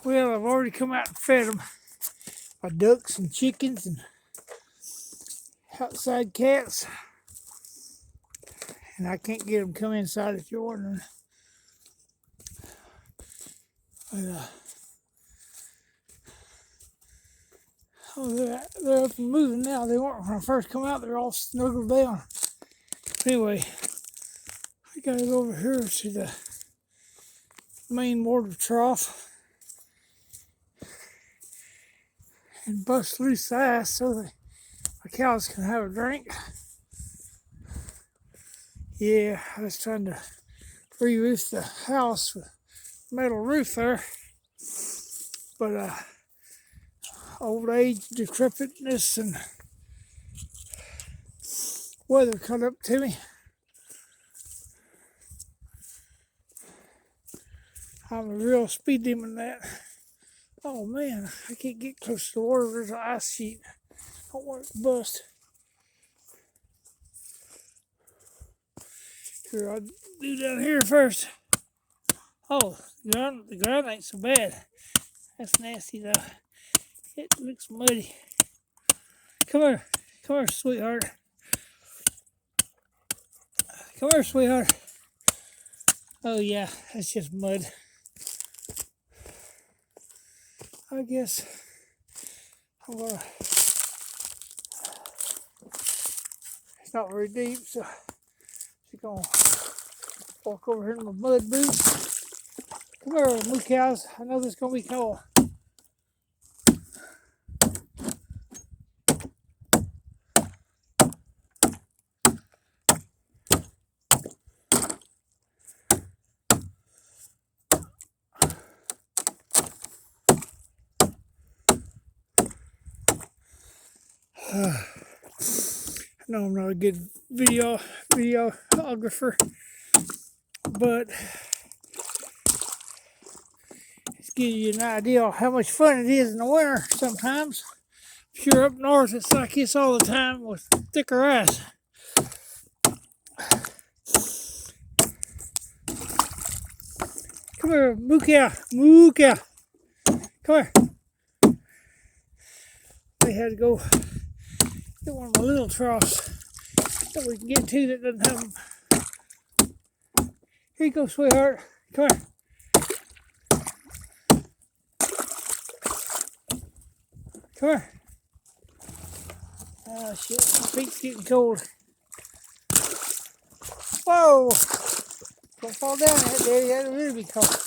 Well, I've already come out and fed them. My ducks and chickens and outside cats. And I can't get them to come inside if you're wondering. But, they're up and moving now. They weren't when I first come out. They're all snuggled down. Anyway, I gotta go over here to the main water trough and bust loose the ice so that my cows can have a drink. Yeah, I was trying to re-roof the house with metal roof there, but old age, decrepitness, and weather caught up to me. I'm a real speed demon that. Oh man, I can't get close to the water. There's an ice sheet. I don't want it to bust. Here, I'll do down here first. Oh, the ground ain't so bad. That's nasty though. It looks muddy. Come here, sweetheart. Come here, sweetheart. Oh yeah, that's just mud. I guess I'm gonna. It's not very deep, so I'm gonna walk over here in my mud boots. Come here, moo cows. I know this is gonna be cold. I know I'm not a good videographer, but it's giving you an idea of how much fun it is in the winter sometimes. If you're up north, it's like this all the time with thicker ice. Come here, moo cow. Come here. I had to go get one of my little troughs that we can get to that doesn't have them. Here you go, sweetheart. Come here. Come here. Oh shit, my feet's getting cold. Whoa! Don't fall down that, Daddy. That'll really be cold.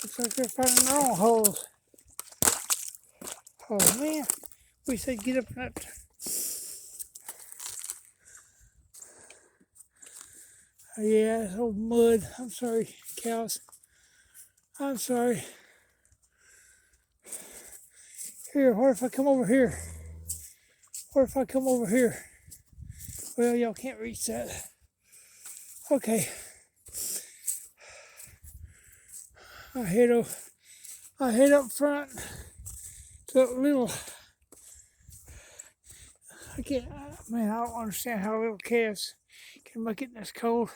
Looks like they're finding their own holes. Oh man, we said get up in that. Yeah, it's old mud. I'm sorry, cows. I'm sorry. Here, what if I come over here? What if I come over here? Well, y'all can't reach that. Okay. I head up front to a little. I don't understand how little calves can make it this cold.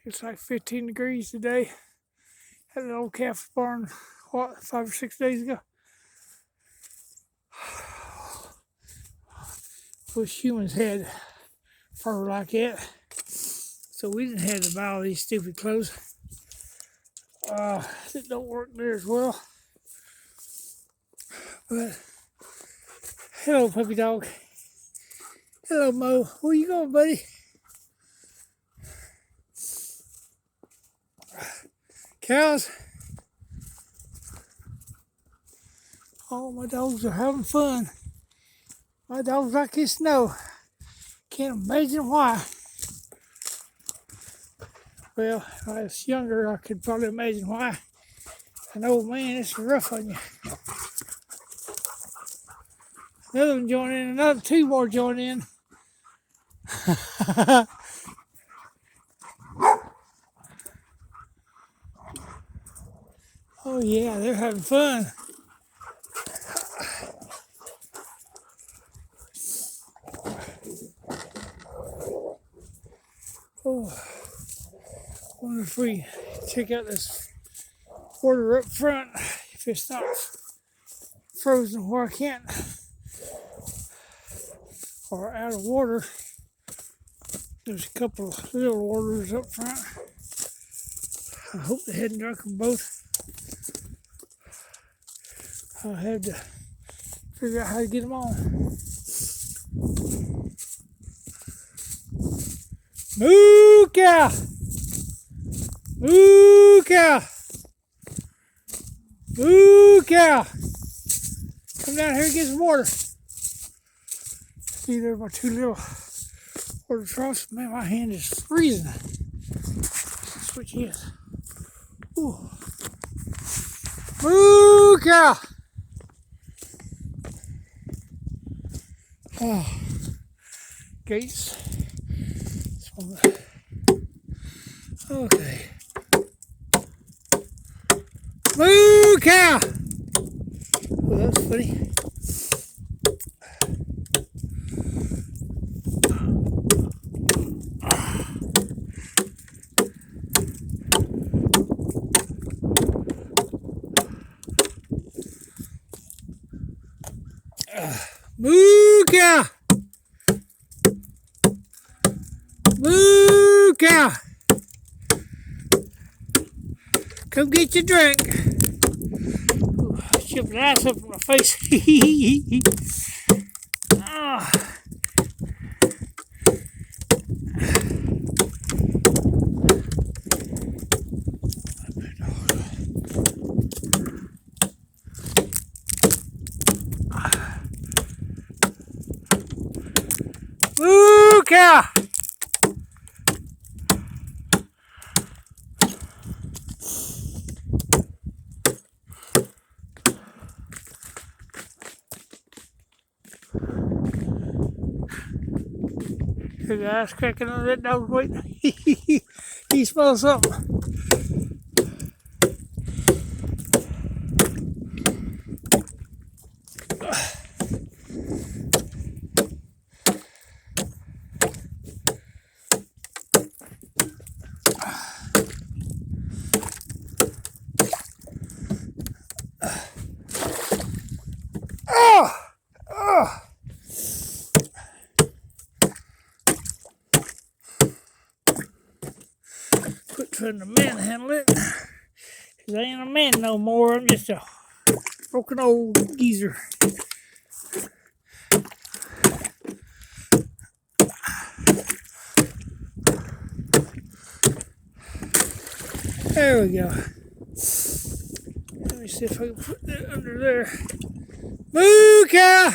It's like 15 degrees today. Had an old calf barn, 5 or 6 days ago. Wish humans had fur like that, so we didn't have to buy all these stupid clothes. It don't work there as well. But hello, puppy dog. Hello, Mo. Where you going, buddy? Cows. Oh, my dogs are having fun. My dogs like this snow. Can't imagine why. Well, if I was younger, I could probably imagine why. An old man, it's rough on you. Another one joined in, another 2 more joined in. Oh yeah, they're having fun. wonder if we check out this water up front, if it's not frozen where I can't, or out of water. There's a couple of little waters up front. I hope they hadn't drunk them both. I had to figure out how to get them on. Moo cow! Moo cow! Moo cow! Come down here and get some water. See, there my two little water troughs. Man, my hand is freezing. Switch hands. Ooh. Moo cow! Oh. Gates. Okay. Moo cow! Oh, that's funny. Moo cow! Moo cow! Come get your drink. Ooh, shift the ice up in my face. Oh. Moo cow! Hear the ice cracking on that dog's weight. He smells something. Quit trying to manhandle it. 'Cause I ain't a man no more. I'm just a broken old geezer. There we go. Let me see if I can put that under there. Moo cow!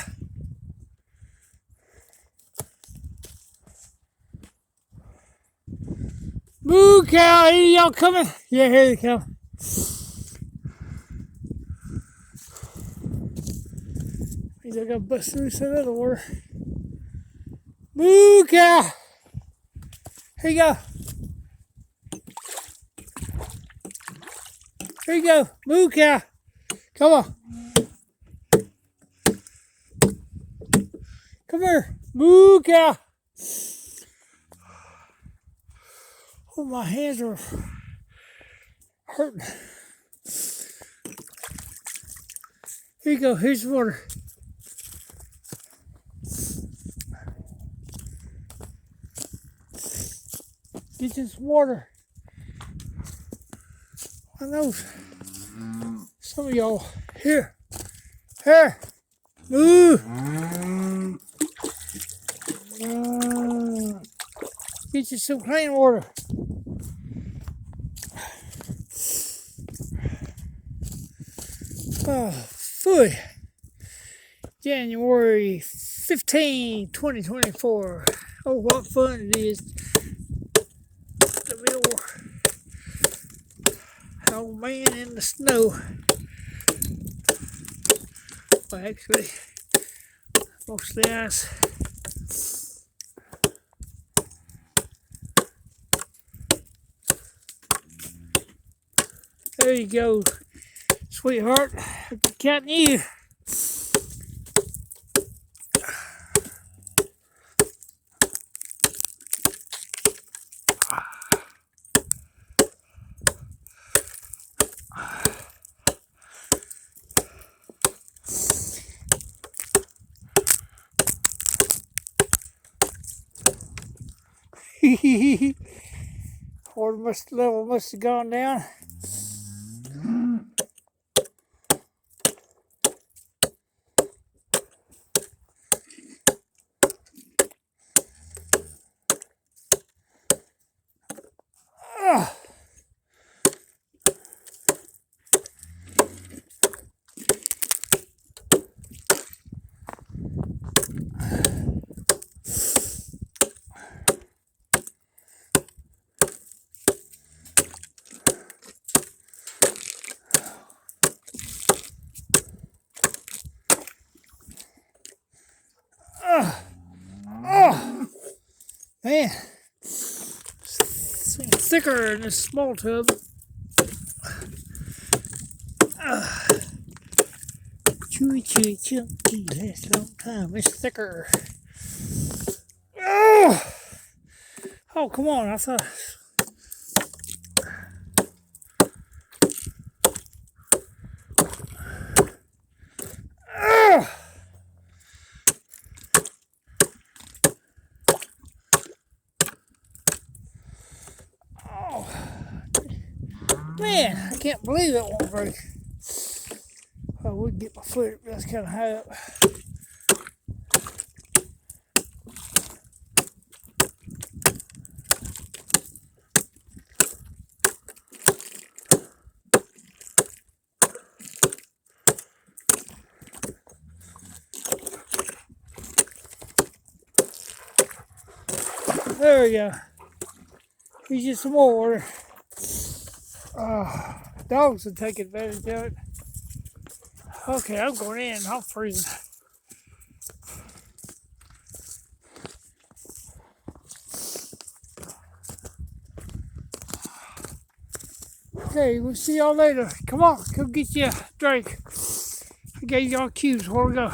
Moo cow! Any of y'all coming? Yeah, here they come. Means I gotta bust through some other water. Moo cow! Here you go. Here you go. Moo cow. Come on. Come here. Moo cow. Oh, my hands are hurting. Here you go. Here's the water. Get you some water. I know some of y'all. Here. Here. Moo. Get you some clean water. Oh, food. January 15, 2024. Oh, what fun it is. The middle old man in the snow. Well, actually, mostly ice. There you go, sweetheart. I'm counting you. Water level must have gone down. Man, it's thicker in this small tub. Chewy, chunky, lasts a long time. It's thicker. Oh, come on! I thought. Man, I can't believe it won't break. I would get my foot, but that's kind of high up. There we go. Here's just some more water. Dogs will take advantage of it. Okay, I'm going in. I'm freezing. Okay, we'll see y'all later. Come on, go get you a drink. I gave y'all cues where we go.